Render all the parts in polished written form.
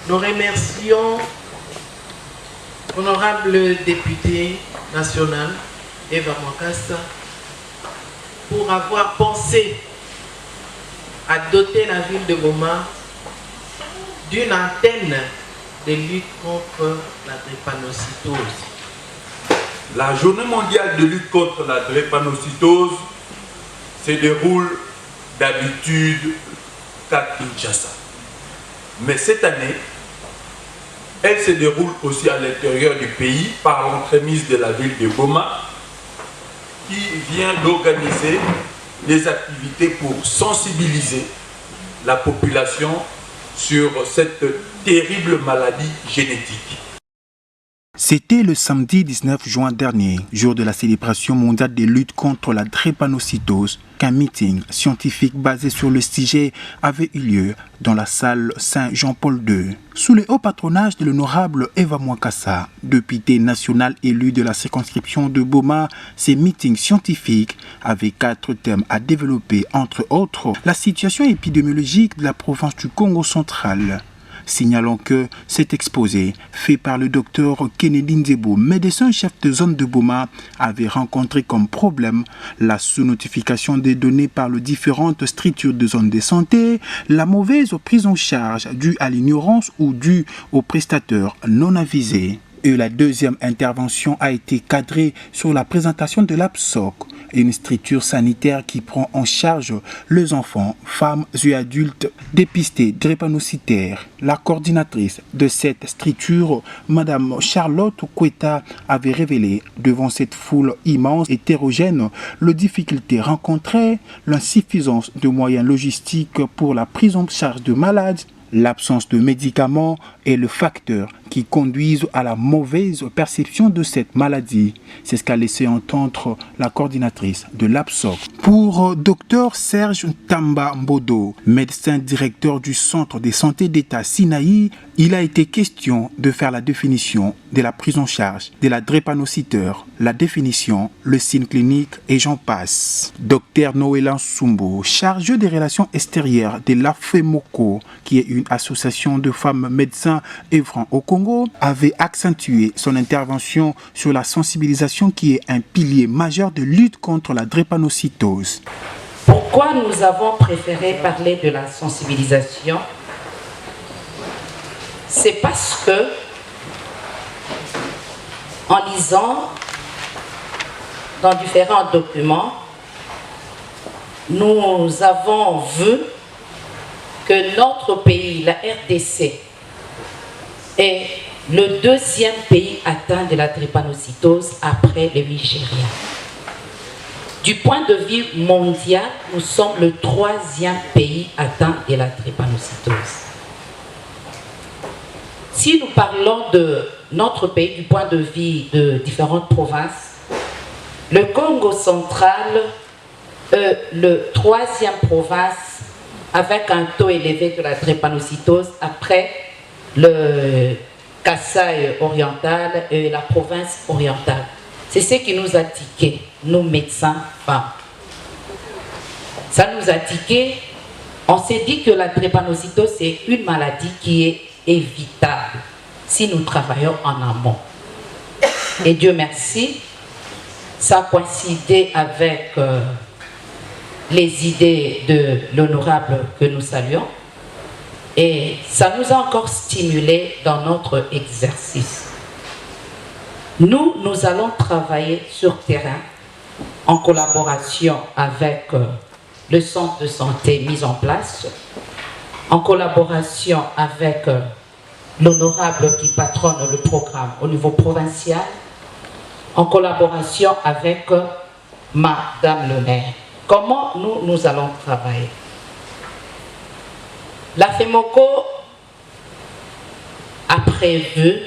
Nous remercions l'honorable député national Eva Mwakassa pour avoir pensé à doter la ville de Goma d'une antenne de lutte contre la drépanocytose. La journée mondiale de lutte contre la drépanocytose se déroule d'habitude qu'à Kinshasa. Mais cette année, elle se déroule aussi à l'intérieur du pays par l'entremise de la ville de Goma qui vient d'organiser des activités pour sensibiliser la population sur cette terrible maladie génétique. C'était le samedi 19 juin dernier, jour de la célébration mondiale de lutte contre la drépanocytose, qu'un meeting scientifique basé sur le sujet avait eu lieu dans la salle Saint-Jean-Paul II. Sous le haut patronage de l'honorable Eva Mwakassa, députée nationale élue de la circonscription de Boma, ces meetings scientifiques avaient 4 thèmes à développer, entre autres la situation épidémiologique de la province du Congo central. Signalons que cet exposé, fait par le docteur Kennedy Nzebo, médecin-chef de zone de Boma, avait rencontré comme problème la sous-notification des données par les différentes structures de zone de santé, la mauvaise prise en charge due à l'ignorance ou due aux prestataires non avisés. Et la deuxième intervention a été cadrée sur la présentation de l'APSOC, une structure sanitaire qui prend en charge les enfants, femmes et adultes dépistés drépanocytaires. La coordinatrice de cette structure, Madame Charlotte Kweta, avait révélé devant cette foule immense et hétérogène les difficultés rencontrées, l'insuffisance de moyens logistiques pour la prise en charge de malades, l'absence de médicaments est le facteur qui conduisent à la mauvaise perception de cette maladie. C'est ce qu'a laissé entendre la coordinatrice de l'APSOC. Pour Dr Serge Tamba Mbodo, médecin directeur du Centre de santé d'État Sinaï, il a été question de faire la définition de la prise en charge de la drépanocyteur, la définition, le signe clinique et j'en passe. Dr Noélan Sumbo, chargé des relations extérieures de l'AFEMOCO, qui est une association de femmes médecins œuvrant au Congo, avait accentué son intervention sur la sensibilisation qui est un pilier majeur de lutte contre la drépanocytose. Pourquoi nous avons préféré parler de la sensibilisation? C'est parce que, en lisant dans différents documents, nous avons vu que notre pays, la RDC, est le deuxième pays atteint de la drépanocytose après le Nigeria. Du point de vue mondial, nous sommes le 3e pays atteint de la drépanocytose. Si nous parlons de notre pays du point de vue de différentes provinces, le Congo central est le 3e province avec un taux élevé de la drépanocytose après le Kasaï oriental et la province orientale. C'est ce qui nous a tiqué, nous médecins femmes. Ça nous a tiqué. On s'est dit que la drépanocytose c'est une maladie qui est évitable si nous travaillons en amont. Et Dieu merci, ça a coïncidé avec les idées de l'honorable que nous saluons. Et ça nous a encore stimulé dans notre exercice. Nous allons travailler sur terrain en collaboration avec le centre de santé mis en place, en collaboration avec l'honorable qui patronne le programme au niveau provincial, en collaboration avec Madame le maire. Comment nous allons travailler? La FEMOCO a prévu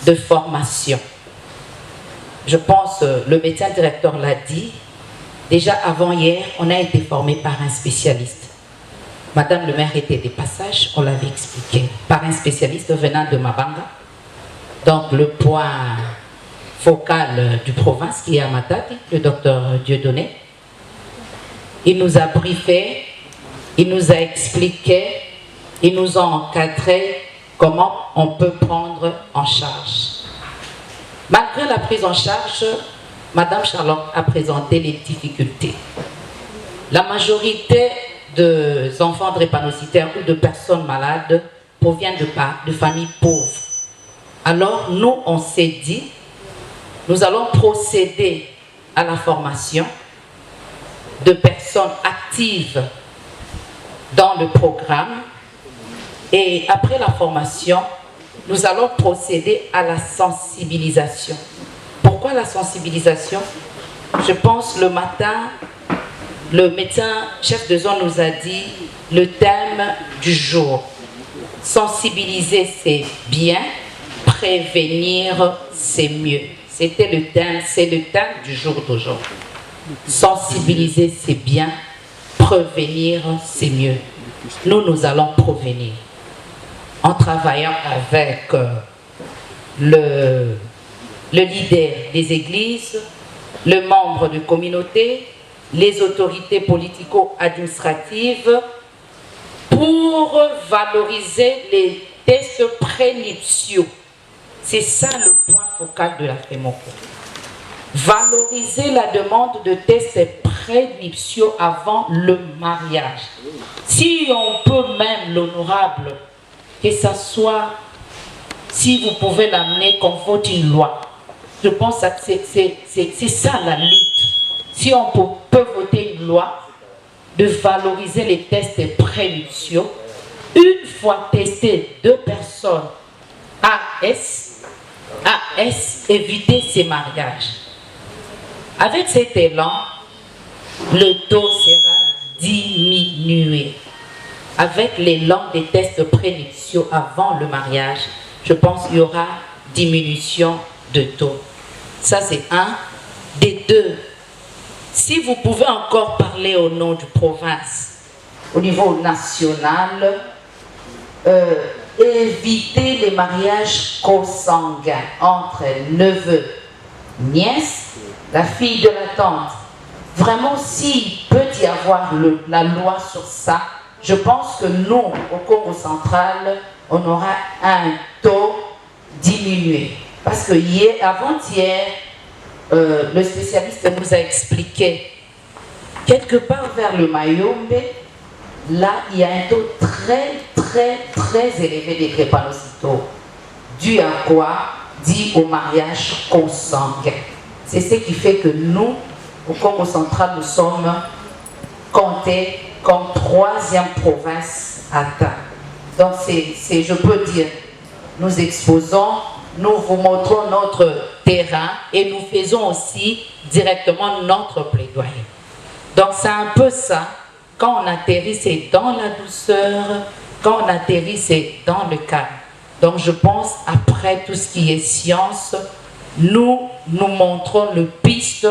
de formation. Je pense, le médecin directeur l'a dit, déjà avant hier, on a été formé par un spécialiste. Madame le maire était des passages, on l'avait expliqué, par un spécialiste venant de Mabanga. Donc le point focal du province qui est à Matadi, le docteur Dieudonné. Il nous a briefé, il nous a expliqué, il nous a encadré comment on peut prendre en charge. Malgré la prise en charge, Madame Charlotte a présenté les difficultés. La majorité des enfants drépanocytaires ou de personnes malades provient de familles pauvres. Alors nous, on s'est dit, nous allons procéder à la formation de personnes actives dans le programme et après la formation, nous allons procéder à la sensibilisation. Pourquoi la sensibilisation? Je pense le matin, le médecin chef de zone nous a dit le thème du jour. Sensibiliser, c'est bien, prévenir, c'est mieux. C'était le thème, c'est le thème du jour d'aujourd'hui. Sensibiliser, c'est bien, prévenir, c'est mieux. Nous allons prévenir. En travaillant avec le leader des églises, le membre de communauté, les autorités politico-administratives, pour valoriser les tests prénuptiaux. C'est ça le point focal de la FEMOCO. Valoriser la demande de tests prénuptiaux avant le mariage. Si on peut même, l'honorable, que ça soit, si vous pouvez l'amener qu'on vote une loi, je pense que c'est ça la lutte. Si on peut voter une loi de valoriser les tests prénuptiaux, une fois testé 2 personnes AS, éviter ces mariages. Avec cet élan, le taux sera diminué. Avec l'élan des tests prénuptiaux avant le mariage, je pense qu'il y aura diminution de taux. Ça, c'est un. Des 2, si vous pouvez encore parler au nom du province, au niveau national, éviter les mariages consanguins entre neveux, nièces, la fille de la tante. Vraiment, s'il peut y avoir la loi sur ça, je pense que nous, au Congo central, on aura un taux diminué. Parce que avant-hier, le spécialiste nous a expliqué, quelque part vers le Mayombe, là, il y a un taux très élevé des drépanocytoses. Dû à quoi? Dû au mariage consanguin. C'est ce qui fait que nous, au Congo central, nous sommes comptés comme 3e province atteinte. Donc, je peux dire, nous exposons, nous vous montrons notre terrain et nous faisons aussi directement notre plaidoyer. Donc, c'est un peu ça. Quand on atterrit, c'est dans la douceur. Quand on atterrit, c'est dans le calme. Donc, je pense, après tout ce qui est science, nous montrons le piste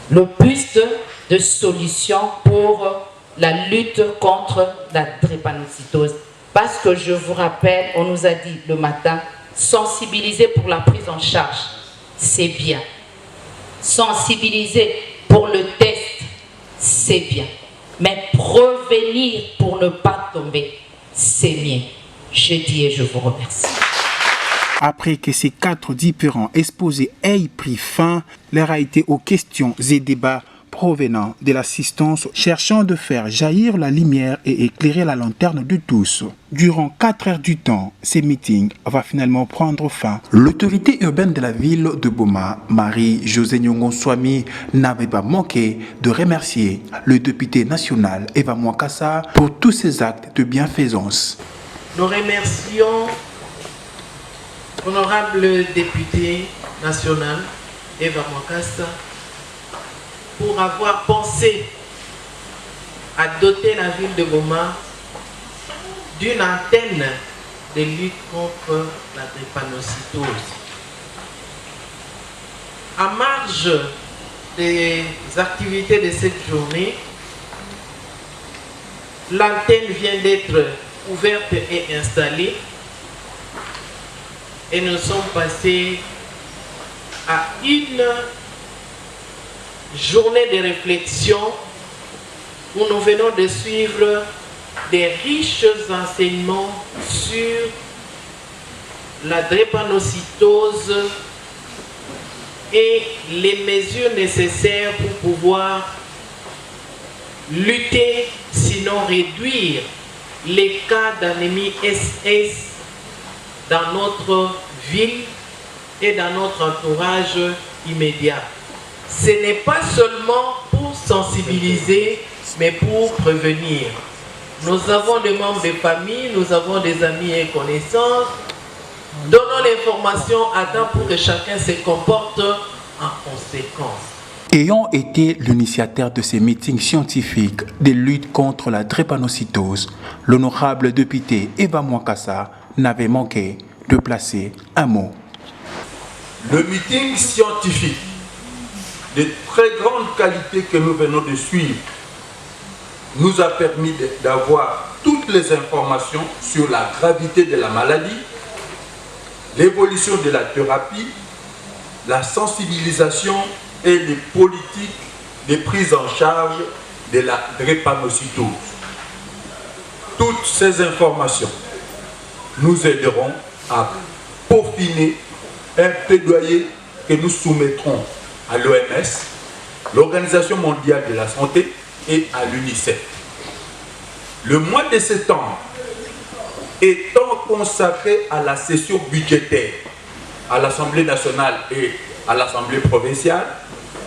de solution pour la lutte contre la drépanocytose. Parce que je vous rappelle, on nous a dit le matin, sensibiliser pour la prise en charge, c'est bien. Sensibiliser pour le test, c'est bien. Mais prévenir pour ne pas tomber, c'est mieux. Je dis et je vous remercie. Après que ces 4 différents exposés aient pris fin, leur a été aux questions et débats provenant de l'assistance cherchant de faire jaillir la lumière et éclairer la lanterne de tous. Durant 4 heures du temps, ce meeting va finalement prendre fin. L'autorité urbaine de la ville de Boma, Marie-Josée Nyongo-Swami, n'avait pas manqué de remercier le député national Eva Mwakassa pour tous ses actes de bienfaisance. Nous remercions l'honorable député national Eva Mwakassa pour avoir pensé à doter la ville de Boma d'une antenne de lutte contre la drépanocytose. À marge des activités de cette journée, l'antenne vient d'être ouverte et installée et nous sommes passés à une journée de réflexion où nous venons de suivre des riches enseignements sur la drépanocytose et les mesures nécessaires pour pouvoir lutter, sinon réduire les cas d'anémie SS dans notre ville et dans notre entourage immédiat. Ce n'est pas seulement pour sensibiliser, mais pour prévenir. Nous avons des membres de famille, nous avons des amis et connaissances. Donnons l'information à temps pour que chacun se comporte en conséquence. Ayant été l'initiateur de ces meetings scientifiques de lutte contre la drépanocytose, l'honorable député Eva Mwakassa n'avait manqué de placer un mot. Le meeting scientifique de très grande qualité que nous venons de suivre nous a permis d'avoir toutes les informations sur la gravité de la maladie, l'évolution de la thérapie, la sensibilisation et les politiques de prise en charge de la drépanocytose. Toutes ces informations nous aideront à peaufiner un plaidoyer que nous soumettrons à l'OMS, l'Organisation mondiale de la santé et à l'UNICEF. Le mois de septembre étant consacré à la session budgétaire à l'Assemblée nationale et à l'Assemblée provinciale,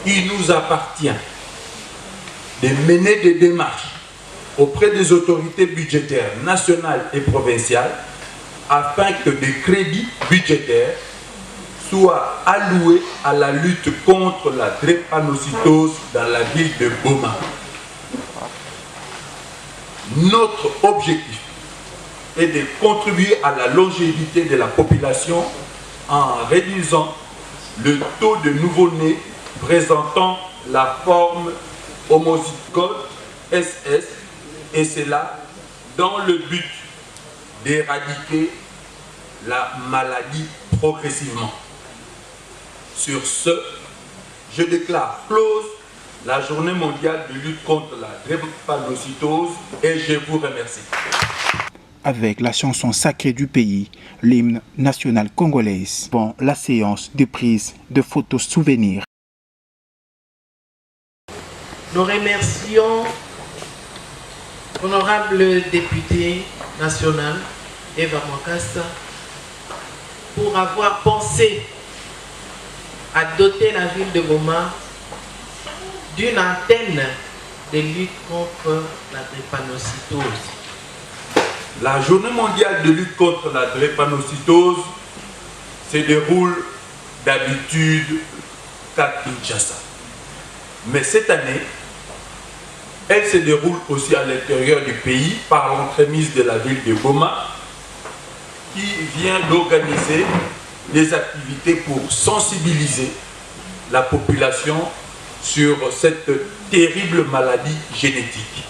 il nous appartient de mener des démarches auprès des autorités budgétaires nationales et provinciales afin que des crédits budgétaires soient alloués à la lutte contre la drépanocytose dans la ville de Boma. Notre objectif est de contribuer à la longévité de la population en réduisant le taux de nouveau-nés présentant la forme homozygote SS, et cela dans le but d'éradiquer la maladie progressivement. Sur ce, je déclare close la journée mondiale de lutte contre la drépanocytose et je vous remercie. Avec la chanson sacrée du pays, l'hymne national congolais, pour la séance de prise de photos souvenirs. Nous remercions l'honorable député national Eva Mwakassa pour avoir pensé à doter la ville de Boma d'une antenne de lutte contre la drépanocytose. La journée mondiale de lutte contre la drépanocytose se déroule d'habitude qu'à Kinshasa. Mais cette année, elle se déroule aussi à l'intérieur du pays par l'entremise de la ville de Boma qui vient d'organiser des activités pour sensibiliser la population sur cette terrible maladie génétique.